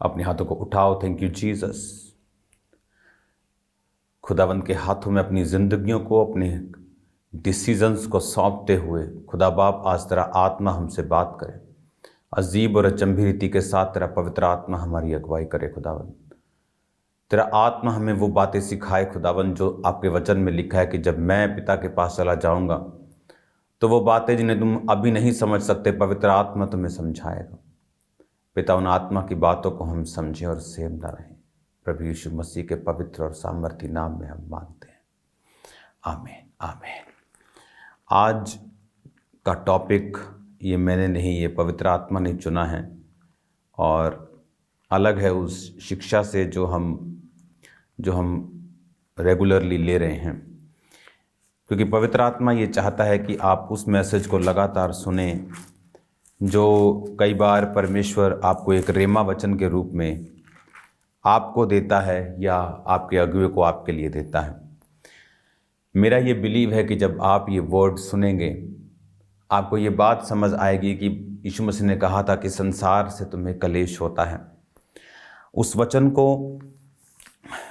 अपने हाथों को उठाओ। Thank you Jesus. खुदावंद के हाथों में अपनी ज़िंदगियों को, अपने डिसीजंस को सौंपते हुए खुदा बाप आज तेरा आत्मा हमसे बात करे। अजीब और अचंभी रीति के साथ तेरा पवित्र आत्मा हमारी अगुवाई करे। खुदावंद तेरा आत्मा हमें वो बातें सिखाए खुदावंद जो आपके वचन में लिखा है कि जब मैं पिता के पास चला जाऊंगा तो वो बातें जिन्हें तुम अभी नहीं समझ सकते, पवित्र आत्मा तुम्हें समझाएगा। पिता, उन आत्मा की बातों को हम समझें और सेवता रहें। प्रभु यीशु मसीह के पवित्र और सामर्थी नाम में हम मांगते हैं, आमीन आमीन। आज का टॉपिक ये मैंने नहीं, ये पवित्र आत्मा ने चुना है और अलग है उस शिक्षा से जो हम रेगुलरली ले रहे हैं, क्योंकि पवित्र आत्मा ये चाहता है कि आप उस मैसेज को लगातार सुने जो कई बार परमेश्वर आपको एक रेमा वचन के रूप में आपको देता है या आपके अगुवे को आपके लिए देता है। मेरा ये बिलीव है कि जब आप ये वर्ड सुनेंगे आपको ये बात समझ आएगी कि यीशु मसीह ने कहा था कि संसार से तुम्हें कलेश होता है। उस वचन को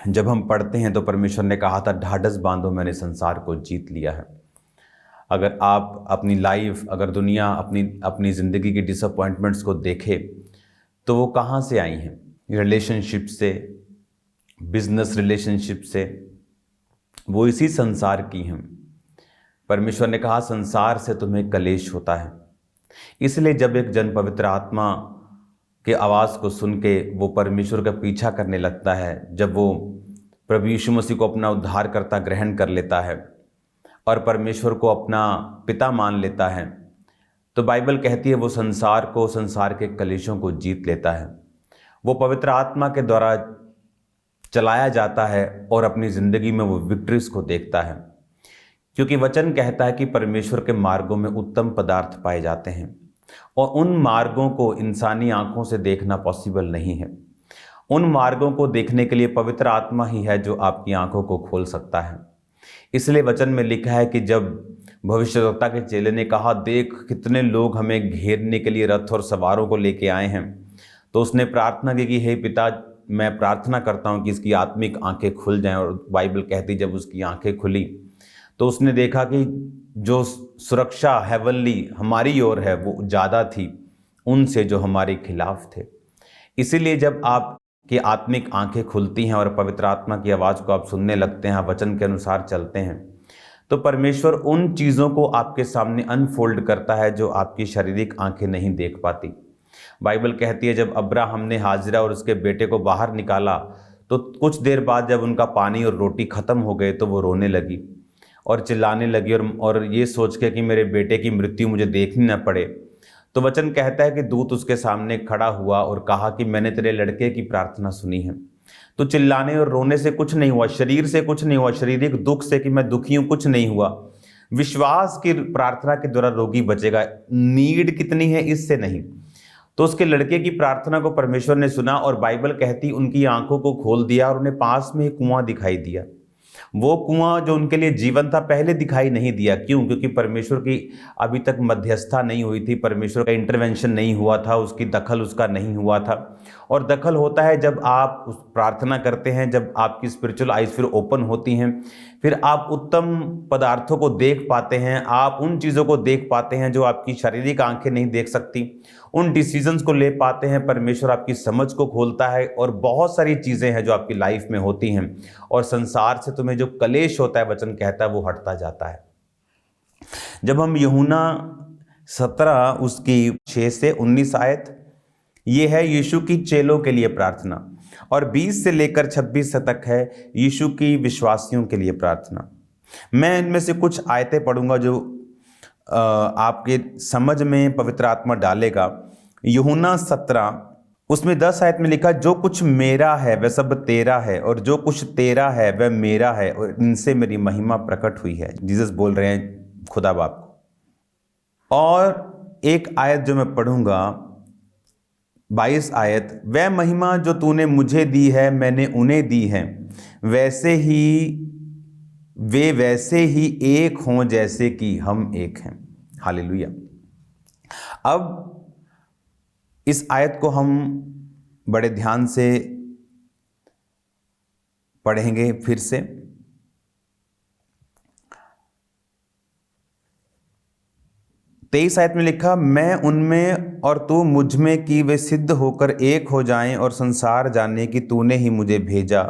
जब हम पढ़ते हैं तो परमेश्वर ने कहा था ढाढ़स बांधो, मैंने संसार को जीत लिया है। अगर आप अपनी लाइफ, अगर दुनिया अपनी ज़िंदगी की डिसअपॉइंटमेंट्स को देखे तो वो कहाँ से आई हैं? रिलेशनशिप से, बिजनेस रिलेशनशिप से, वो इसी संसार की हैं। परमेश्वर ने कहा संसार से तुम्हें कलेश होता है। इसलिए जब एक जन पवित्र आत्मा के आवाज़ को सुन के वो परमेश्वर का पीछा करने लगता है, जब वो प्रभु यीशु मसीह को अपना उद्धारकर्ता ग्रहण कर लेता है और परमेश्वर को अपना पिता मान लेता है, तो बाइबल कहती है वो संसार के कलेशों को जीत लेता है। वो पवित्र आत्मा के द्वारा चलाया जाता है और अपनी ज़िंदगी में वो विक्ट्रीज को देखता है, क्योंकि वचन कहता है कि परमेश्वर के मार्गों में उत्तम पदार्थ पाए जाते हैं और उन मार्गों को इंसानी आंखों से देखना पॉसिबल नहीं है। उन मार्गों को देखने के लिए पवित्र आत्मा ही है जो आपकी आंखों को खोल सकता है। इसलिए वचन में लिखा है कि जब भविष्यद्वक्ता के चेले ने कहा देख कितने लोग हमें घेरने के लिए रथ और सवारों को लेके आए हैं, तो उसने प्रार्थना की कि हे पिता, मैं प्रार्थना करता हूं कि इसकी आत्मिक आंखें खुल जाएं। और बाइबल कहती जब उसकी आंखें खुली तो उसने देखा कि जो सुरक्षा हेवनली हमारी ओर है वो ज़्यादा थी उनसे जो हमारे खिलाफ थे। इसीलिए जब आपकी आत्मिक आंखें खुलती हैं और पवित्र आत्मा की आवाज़ को आप सुनने लगते हैं, वचन के अनुसार चलते हैं, तो परमेश्वर उन चीज़ों को आपके सामने अनफोल्ड करता है जो आपकी शारीरिक आंखें नहीं देख पाती। बाइबल कहती है जब अब्राहम ने हाजिरा और उसके बेटे को बाहर निकाला तो कुछ देर बाद जब उनका पानी और रोटी ख़त्म हो गए तो वो रोने लगी और चिल्लाने लगी और ये सोच के कि मेरे बेटे की मृत्यु मुझे देखनी न पड़े। तो वचन कहता है कि दूत उसके सामने खड़ा हुआ और कहा कि मैंने तेरे लड़के की प्रार्थना सुनी है। तो चिल्लाने और रोने से कुछ नहीं हुआ, शरीर से कुछ नहीं हुआ, शारीरिक दुख से कि मैं दुखी हूँ कुछ नहीं हुआ। विश्वास की प्रार्थना के द्वारा रोगी बचेगा। नीड कितनी है इससे नहीं। तो उसके लड़के की प्रार्थना को परमेश्वर ने सुना और बाइबल कहती उनकी आंखों को खोल दिया और उन्हें पास में एक कुआं दिखाई दिया। वो कुआं जो उनके लिए जीवन था पहले दिखाई नहीं दिया। क्यों? क्योंकि परमेश्वर की अभी तक मध्यस्थता नहीं हुई थी, परमेश्वर का इंटरवेंशन नहीं हुआ था, उसकी दखल उसका नहीं हुआ था। और दखल होता है जब आप प्रार्थना करते हैं, जब आपकी स्पिरिचुअल आइज फिर ओपन होती हैं, फिर आप उत्तम पदार्थों को देख पाते हैं, आप उन चीज़ों को देख पाते हैं जो आपकी शारीरिक आंखें नहीं देख सकती, उन डिसीजंस को ले पाते हैं। परमेश्वर आपकी समझ को खोलता है और बहुत सारी चीज़ें हैं जो आपकी लाइफ में होती हैं और संसार से तुम्हें जो कलेश होता है वचन कहता है वो हटता जाता है। जब हम यूहन्ना 17 उसकी 6 से 19 आयत, ये है यीशु की चेलों के लिए प्रार्थना, और 20 से लेकर 26 तक है यीशु की विश्वासियों के लिए प्रार्थना। मैं इनमें से कुछ आयतें पढ़ूंगा जो आपके समझ में पवित्र आत्मा डालेगा। यूहन्ना 17 उसमें 10 आयत में लिखा जो कुछ मेरा है वह सब तेरा है और जो कुछ तेरा है वह मेरा है और इनसे मेरी महिमा प्रकट हुई है। जीसस बोल रहे हैं खुदा बाप को। और एक आयत जो मैं पढ़ूंगा 22 आयत, वह महिमा जो तूने मुझे दी है मैंने उन्हें दी है, वे वैसे ही एक हों जैसे कि हम एक हैं। हालेलुया। अब इस आयत को हम बड़े ध्यान से पढ़ेंगे फिर से। तेईस आयत में लिखा, मैं उनमें और तू मुझ में कि वे सिद्ध होकर एक हो जाएं और संसार जाने कि तूने ही मुझे भेजा,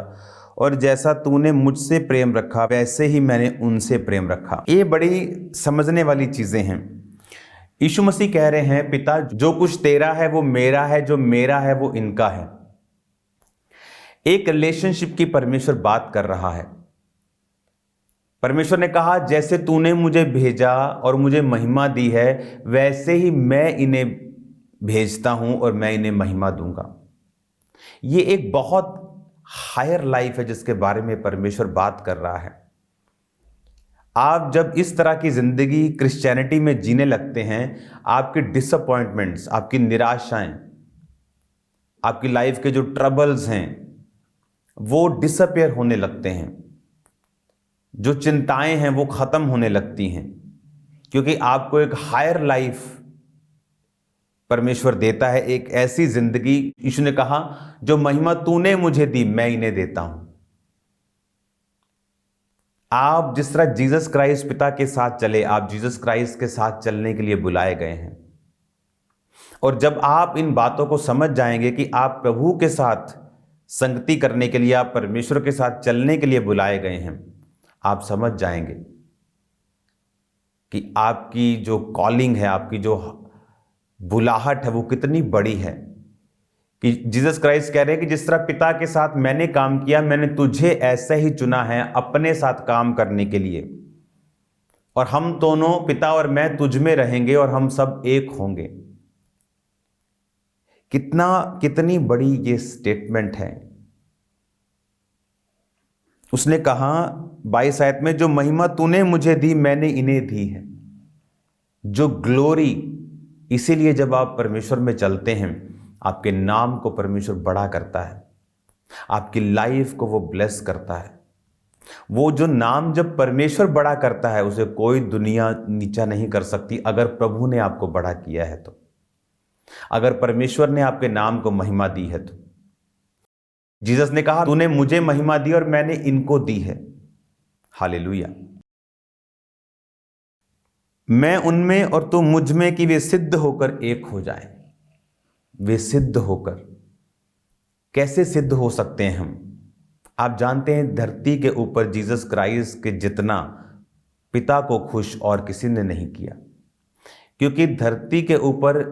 और जैसा तूने मुझसे प्रेम रखा वैसे ही मैंने उनसे प्रेम रखा। ये बड़ी समझने वाली चीजें हैं। यीशु मसीह कह रहे हैं, पिता जो कुछ तेरा है वो मेरा है, जो मेरा है वो इनका है। एक रिलेशनशिप की परमेश्वर बात कर रहा है। परमेश्वर ने कहा, जैसे तूने मुझे भेजा और मुझे महिमा दी है वैसे ही मैं इन्हें भेजता हूं और मैं इन्हें महिमा दूंगा। ये एक बहुत हायर लाइफ है जिसके बारे में परमेश्वर बात कर रहा है। आप जब इस तरह की जिंदगी क्रिश्चियनिटी में जीने लगते हैं, आपके डिसअपॉइंटमेंट्स, आपकी निराशाएं, आपकी लाइफ के जो ट्रबल्स हैं वो डिसअपियर होने लगते हैं, जो चिंताएं हैं वो खत्म होने लगती हैं, क्योंकि आपको एक हायर लाइफ परमेश्वर देता है, एक ऐसी जिंदगी। यीशु ने कहा, जो महिमा तूने मुझे दी मैं इन्हें देता हूं। आप जिस तरह जीसस क्राइस्ट पिता के साथ चले, आप जीसस क्राइस्ट के साथ चलने के लिए बुलाए गए हैं। और जब आप इन बातों को समझ जाएंगे कि आप प्रभु के साथ संगति करने के लिए, आप परमेश्वर के साथ चलने के लिए बुलाए गए हैं, आप समझ जाएंगे कि आपकी जो कॉलिंग है, आपकी जो बुलाहट है वो कितनी बड़ी है। कि जीसस क्राइस्ट कह रहे हैं कि जिस तरह पिता के साथ मैंने काम किया, मैंने तुझे ऐसे ही चुना है अपने साथ काम करने के लिए, और हम दोनों, पिता और मैं, तुझ में रहेंगे और हम सब एक होंगे। कितनी बड़ी ये स्टेटमेंट है। उसने कहा 22 आयत में, जो महिमा तूने मुझे दी मैंने इन्हें दी है। जो ग्लोरी, इसीलिए जब आप परमेश्वर में चलते हैं आपके नाम को परमेश्वर बड़ा करता है, आपकी लाइफ को वो ब्लेस करता है। वो जो नाम जब परमेश्वर बड़ा करता है उसे कोई दुनिया नीचा नहीं कर सकती, अगर प्रभु ने आपको बड़ा किया है तो, अगर परमेश्वर ने आपके नाम को महिमा दी है तो। जीसस ने कहा, तूने मुझे महिमा दी और मैंने इनको दी है। हालेलुया। मैं उनमें और तू मुझ में कि वे सिद्ध होकर एक हो जाएं। वे सिद्ध होकर, कैसे सिद्ध हो सकते हैं हम? आप जानते हैं, धरती के ऊपर जीसस क्राइस्ट के जितना पिता को खुश और किसी ने नहीं किया, क्योंकि धरती के ऊपर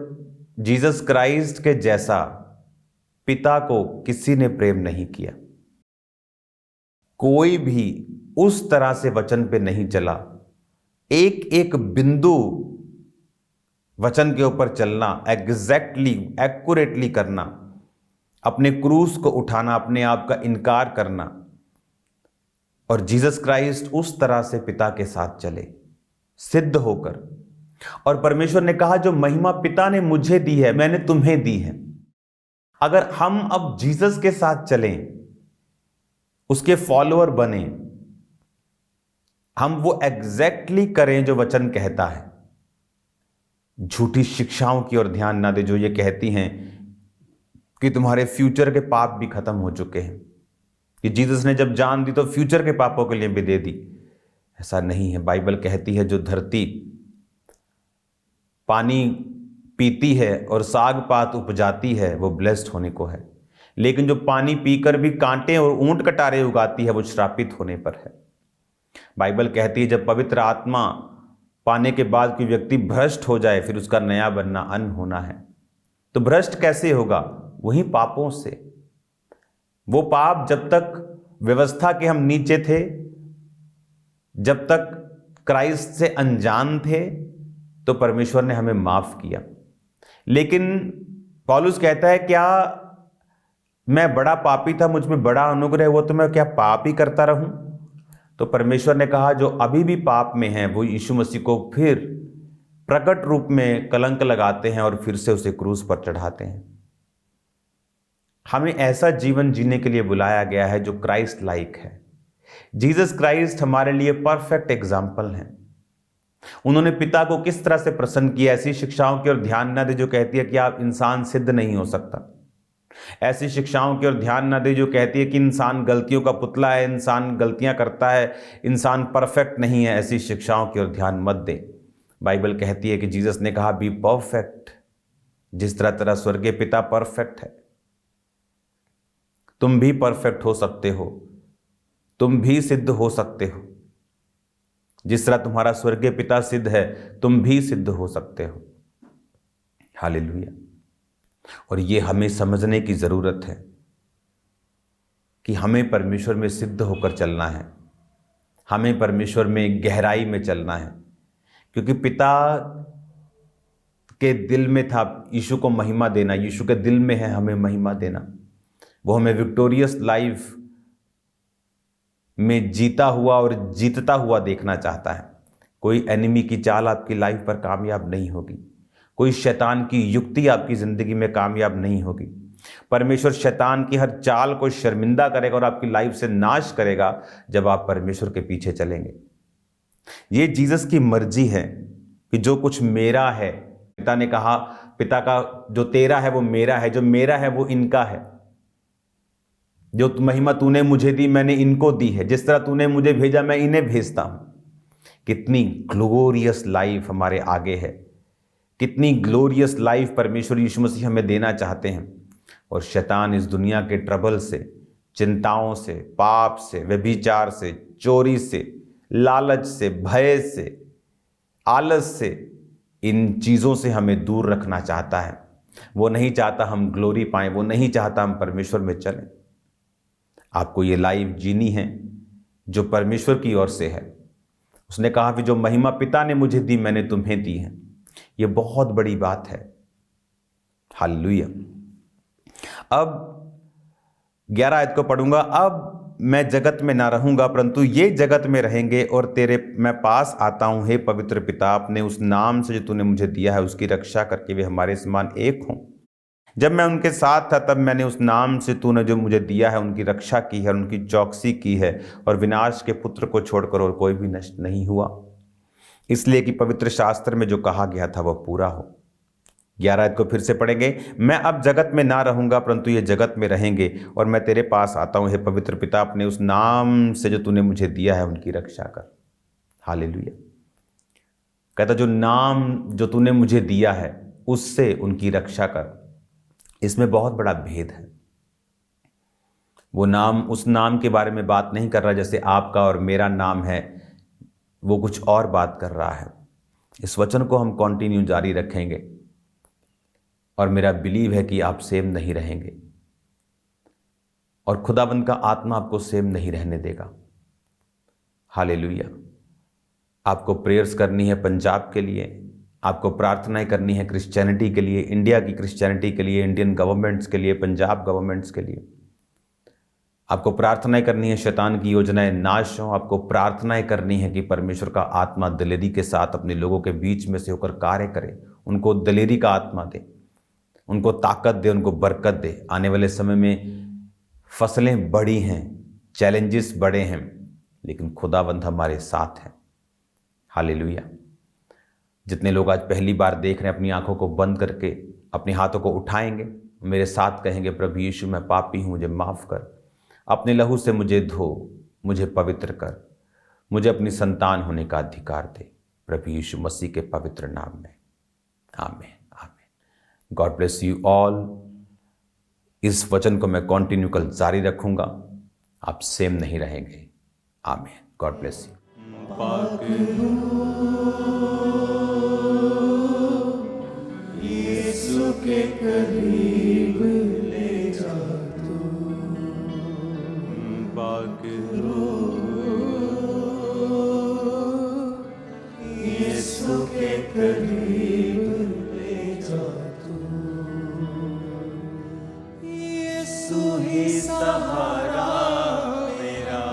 जीसस क्राइस्ट के जैसा पिता को किसी ने प्रेम नहीं किया। कोई भी उस तरह से वचन पे नहीं चला। एक एक बिंदु वचन के ऊपर चलना, एग्जैक्टली एक्यूरेटली करना, अपने क्रूस को उठाना, अपने आप का इनकार करना। और जीसस क्राइस्ट उस तरह से पिता के साथ चले, सिद्ध होकर। और परमेश्वर ने कहा, जो महिमा पिता ने मुझे दी है मैंने तुम्हें दी है। अगर हम अब जीसस के साथ चलें, उसके फॉलोअर बने, हम वो एग्जैक्टली करें जो वचन कहता है, झूठी शिक्षाओं की ओर ध्यान ना दे जो ये कहती हैं कि तुम्हारे फ्यूचर के पाप भी खत्म हो चुके हैं, कि जीसस ने जब जान दी तो फ्यूचर के पापों के लिए भी दे दी। ऐसा नहीं है। बाइबल कहती है, जो धरती पानी पीती है और साग पात उपजाती है वो ब्लेस्ड होने को है, लेकिन जो पानी पीकर भी कांटे और ऊंट कटारे उगाती है वो श्रापित होने पर है। बाइबल कहती है, जब पवित्र आत्मा पाने के बाद कोई व्यक्ति भ्रष्ट हो जाए फिर उसका नया बनना अन्न होना है। तो भ्रष्ट कैसे होगा? वही पापों से। वो पाप जब तक व्यवस्था के हम नीचे थे, जब तक क्राइस्ट से अनजान थे, तो परमेश्वर ने हमें माफ किया। लेकिन पौलुस कहता है, क्या मैं बड़ा पापी था, मुझ में बड़ा अनुग्रह हुआ तो मैं क्या पाप ही करता रहूं? तो परमेश्वर ने कहा, जो अभी भी पाप में हैं वो यीशु मसीह को फिर प्रकट रूप में कलंक लगाते हैं और फिर से उसे क्रूस पर चढ़ाते हैं। हमें ऐसा जीवन जीने के लिए बुलाया गया है जो क्राइस्ट लाइक है। जीसस क्राइस्ट हमारे लिए परफेक्ट एग्जाम्पल हैं। उन्होंने पिता को किस तरह से प्रसन्न किया। ऐसी शिक्षाओं की ओर ध्यान न दे जो कहती है कि आप इंसान सिद्ध नहीं हो सकता। ऐसी शिक्षाओं की ओर ध्यान न दे जो कहती है कि इंसान गलतियों का पुतला है, इंसान गलतियां करता है, इंसान परफेक्ट नहीं है। ऐसी शिक्षाओं की ओर ध्यान मत दे। बाइबल कहती है कि जीसस ने कहा बी परफेक्ट, जिस तरह तेरा स्वर्गीय पिता परफेक्ट है। तुम भी परफेक्ट हो सकते हो, तुम भी सिद्ध हो सकते हो। जिस तरह तुम्हारा स्वर्गीय पिता सिद्ध है, तुम भी सिद्ध हो सकते हो। हालेलुया। और ये हमें समझने की जरूरत है कि हमें परमेश्वर में सिद्ध होकर चलना है, हमें परमेश्वर में गहराई में चलना है, क्योंकि पिता के दिल में था यीशु को महिमा देना, यीशु के दिल में है हमें महिमा देना। वो हमें विक्टोरियस लाइफ में जीता हुआ और जीतता हुआ देखना चाहता है। कोई एनिमी की चाल आपकी लाइफ पर कामयाब नहीं होगी, कोई शैतान की युक्ति आपकी जिंदगी में कामयाब नहीं होगी। परमेश्वर शैतान की हर चाल को शर्मिंदा करेगा और आपकी लाइफ से नाश करेगा जब आप परमेश्वर के पीछे चलेंगे। ये जीसस की मर्जी है कि जो कुछ मेरा है, पिता ने कहा, पिता का जो तेरा है वो मेरा है, जो मेरा है वो इनका है। जो महिमा तूने मुझे दी मैंने इनको दी है, जिस तरह तूने मुझे भेजा मैं इन्हें भेजता हूं। कितनी ग्लोरियस लाइफ हमारे आगे है, कितनी ग्लोरियस लाइफ परमेश्वर यीशु मसीह हमें देना चाहते हैं। और शैतान इस दुनिया के ट्रबल से, चिंताओं से, पाप से, व्यभिचार से, चोरी से, लालच से, भय से, आलस से, इन चीज़ों से हमें दूर रखना चाहता है। वो नहीं चाहता हम ग्लोरी पाएं, वो नहीं चाहता हम परमेश्वर में चलें। आपको ये लाइफ जीनी है जो परमेश्वर की ओर से है। उसने कहा कि जो महिमा पिता ने मुझे दी मैंने तुम्हें दी है। ये बहुत बड़ी बात है। हालेलुया। अब 11 आयत को पढ़ूंगा। अब मैं जगत में ना रहूंगा परंतु ये जगत में रहेंगे और तेरे मैं पास आता हूं हे पवित्र पिता, अपने उस नाम से जो तूने मुझे दिया है उसकी रक्षा करके वे हमारे समान एक हों। जब मैं उनके साथ था तब मैंने उस नाम से तूने जो मुझे दिया है उनकी रक्षा की है, उनकी चौकसी की है, और विनाश के पुत्र को छोड़कर और कोई भी नष्ट नहीं हुआ, इसलिए कि पवित्र शास्त्र में जो कहा गया था वह पूरा हो। 11 आयत को फिर से पढ़ेंगे। मैं अब जगत में ना रहूंगा परंतु ये जगत में रहेंगे और मैं तेरे पास आता हूं हे पवित्र पिता, अपने उस नाम से जो तूने मुझे दिया है उनकी रक्षा कर। हालेलुया। कहता जो नाम जो तूने मुझे दिया है उससे उनकी रक्षा कर। इसमें बहुत बड़ा भेद है। वो नाम, उस नाम के बारे में बात नहीं कर रहा जैसे आपका और मेरा नाम है, वो कुछ और बात कर रहा है। इस वचन को हम कंटिन्यू जारी रखेंगे और मेरा बिलीव है कि आप सेम नहीं रहेंगे और खुदाबंद का आत्मा आपको सेम नहीं रहने देगा। हालेलुया। आपको प्रेयर्स करनी है पंजाब के लिए, आपको प्रार्थनाएं करनी है क्रिश्चियनिटी के लिए, इंडिया की क्रिश्चियनिटी के लिए, इंडियन गवर्नमेंट्स के लिए, पंजाब गवर्नमेंट्स के लिए। आपको प्रार्थनाएं करनी है शैतान की योजनाएं नाश हो। आपको प्रार्थनाएं करनी है कि परमेश्वर का आत्मा दलेरी के साथ अपने लोगों के बीच में से होकर कार्य करे, उनको दलेरी का आत्मा दे, उनको ताकत दे, उनको बरकत दे। आने वाले समय में फसलें बड़ी हैं, चैलेंजेस बड़े हैं, लेकिन खुदावंद हमारे साथ है। हालेलुया। जितने लोग आज पहली बार देख रहे हैं अपनी आंखों को बंद करके अपने हाथों को उठाएंगे, मेरे साथ कहेंगे प्रभु यीशु मैं पापी हूँ, मुझे माफ़ कर, अपने लहू से मुझे धो, मुझे पवित्र कर, मुझे अपनी संतान होने का अधिकार दे, प्रभु यीशु मसीह के पवित्र नाम में। आमीन। God bless you all. इस वचन को मैं कंटिन्यू कल जारी रखूंगा। आप सेम नहीं रहेंगे। आमीन। God bless you. यीशु के करीब ले जा तू, पाक यीशु के करीब ले जा तू, यीशु ही सहारा मेरा,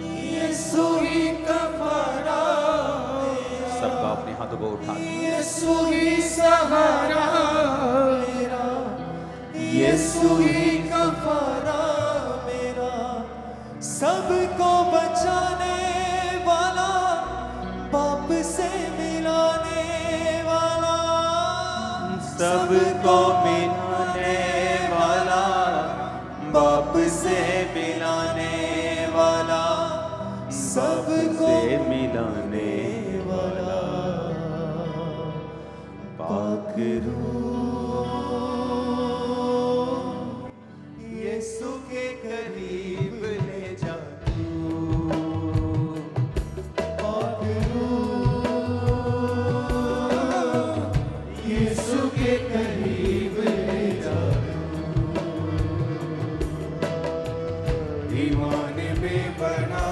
यीशु ही कफारा मेरा। सबका अपने हाथों को उठा दो। यीशु ही सहारा मेरा, यीशु ही कफारा मेरा, सबको बचाने वाला, पाप से मिलाने वाला, सबको मिलाने वाला, बाप से मिलाने वाला, सबको मिलाने वाला पाक रूह यीशु के करीब ले जा तू। पाक रूह यीशु के करीब ले जा तू। ईमान में बना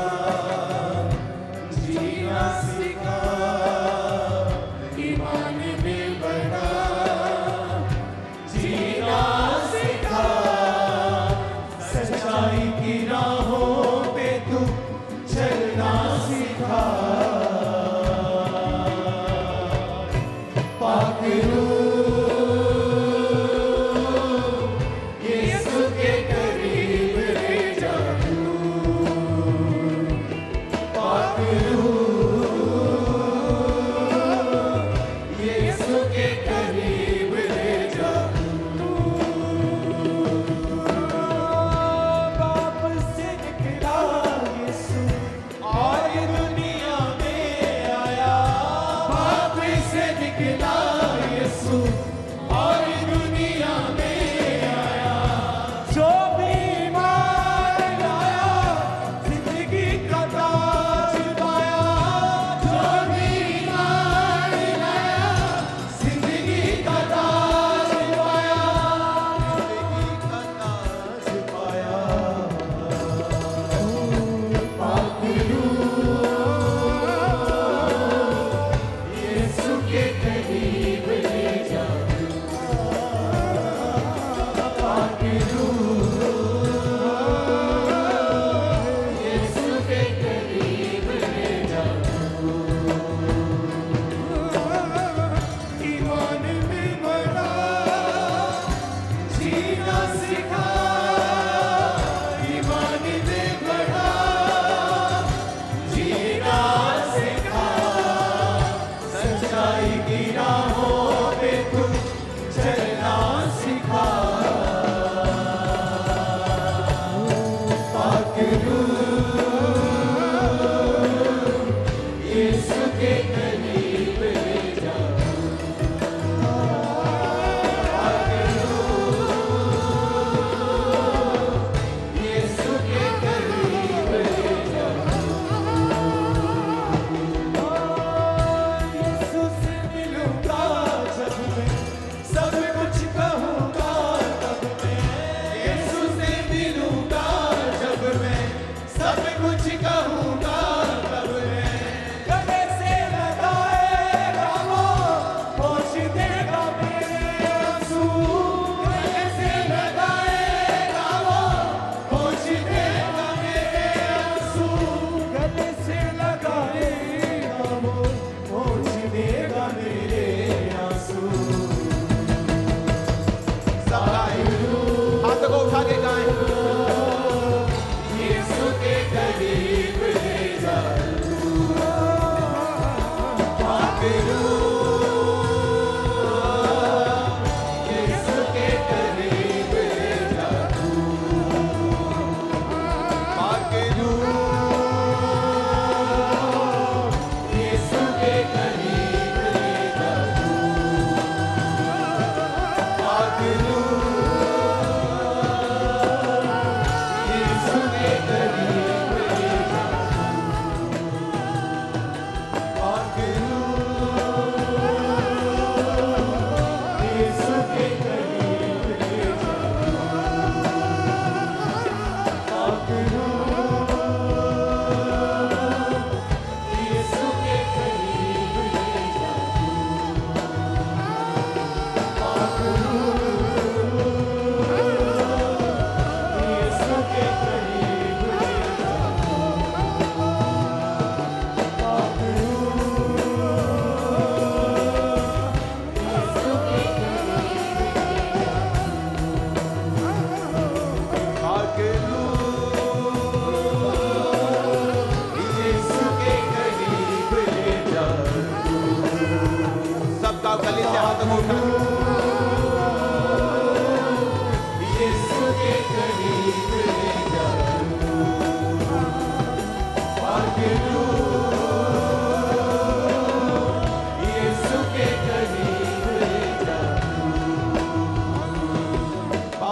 जीना सिखा, ईमान में बना जीना सिखा, सच्चाई की राहों पे तू चलना सिखा। पाक रूह यीशु के करीब ले जा तू।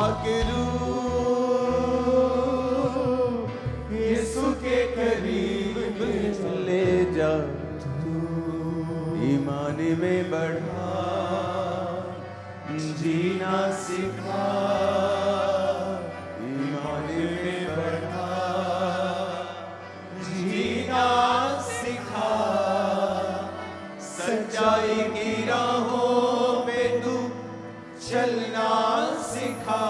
आके रूह यीशु के करीब ले जा, ईमान में बढ़ा, जीना सिखा, ईमान में बढ़ा, जीना सिखा, सच्चाई की राहों पे तू चलना सिखा।